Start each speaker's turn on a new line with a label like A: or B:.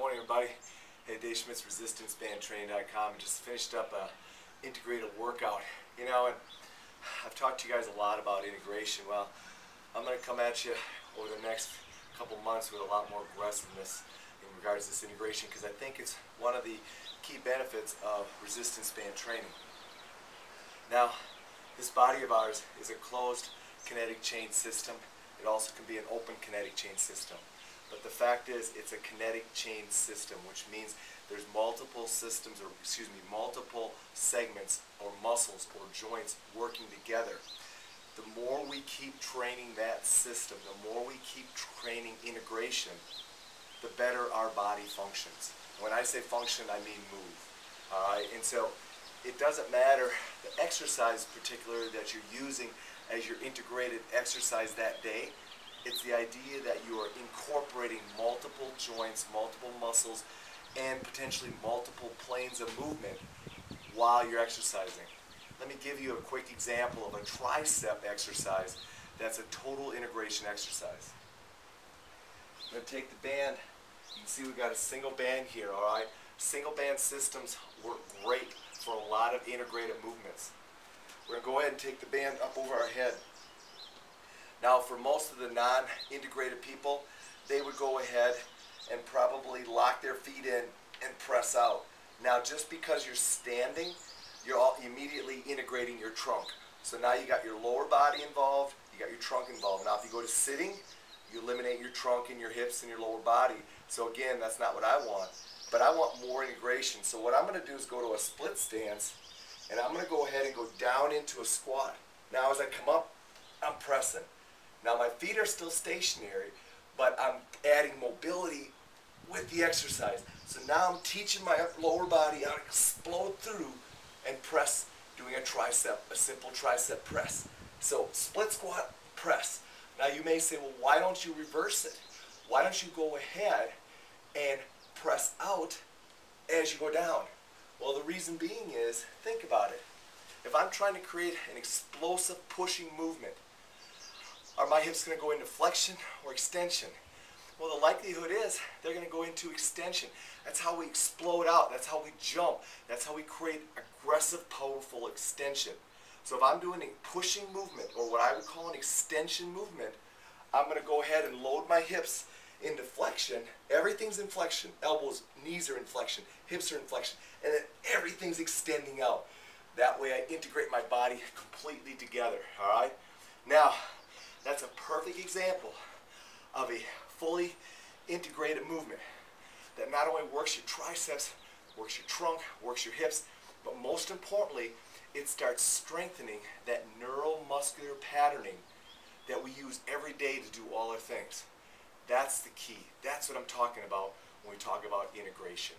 A: morning, everybody. Hey, Dave Schmidt's ResistanceBandTraining.com. and just finished up a integrated workout. And I've talked to you guys a lot about integration. Well, I'm going to come at you over the next couple months with a lot more aggressiveness in regards to this integration, because I think it's one of the key benefits of resistance band training. Now, this body of ours is a closed kinetic chain system. It also can be an open kinetic chain system. But the fact is, it's a kinetic chain system, which means there's multiple systems, or multiple segments or muscles or joints working together. The more we keep training that system, the more we keep training integration, the better our body functions. When I say function, I mean move. Alright, and so it doesn't matter the exercise particularly that you're using as your integrated exercise that day. It's the idea that you are incorporating multiple joints, multiple muscles, and potentially multiple planes of movement while you're exercising. Let me give you a quick example of a tricep exercise that's a total integration exercise. I'm going to take the band. You can see we've got a single band here, alright? Single band systems work great for a lot of integrated movements. We're going to go ahead and take the band up over our head. Now, for most of the non-integrated people, they would go ahead and probably lock their feet in and press out. Now, just because you're standing, you're immediately integrating your trunk. So now you got your lower body involved, you got your trunk involved. Now, if you go to sitting, you eliminate your trunk and your hips and your lower body. So again, that's not what I want. But I want more integration. So what I'm going to do is go to a split stance, and I'm going to go ahead and go down into a squat. Now, as I come up, I'm pressing. Now my feet are still stationary, but I'm adding mobility with the exercise. So now I'm teaching my lower body how to explode through and press, doing a simple tricep press. So split squat, press. Now you may say, well, why don't you reverse it? Why don't you go ahead and press out as you go down? Well, the reason being is, think about it. If I'm trying to create an explosive pushing movement, are my hips going to go into flexion or extension? Well, the likelihood is they're going to go into extension. That's how we explode out. That's how we jump. That's how we create aggressive, powerful extension. So if I'm doing a pushing movement, or what I would call an extension movement, I'm going to go ahead and load my hips into flexion. Everything's in flexion. Elbows, knees are in flexion. Hips are in flexion. And then everything's extending out. That way I integrate my body completely together. All right? Now, that's a perfect example of a fully integrated movement that not only works your triceps, works your trunk, works your hips, but most importantly, it starts strengthening that neuromuscular patterning that we use every day to do all our things. That's the key. That's what I'm talking about when we talk about integration.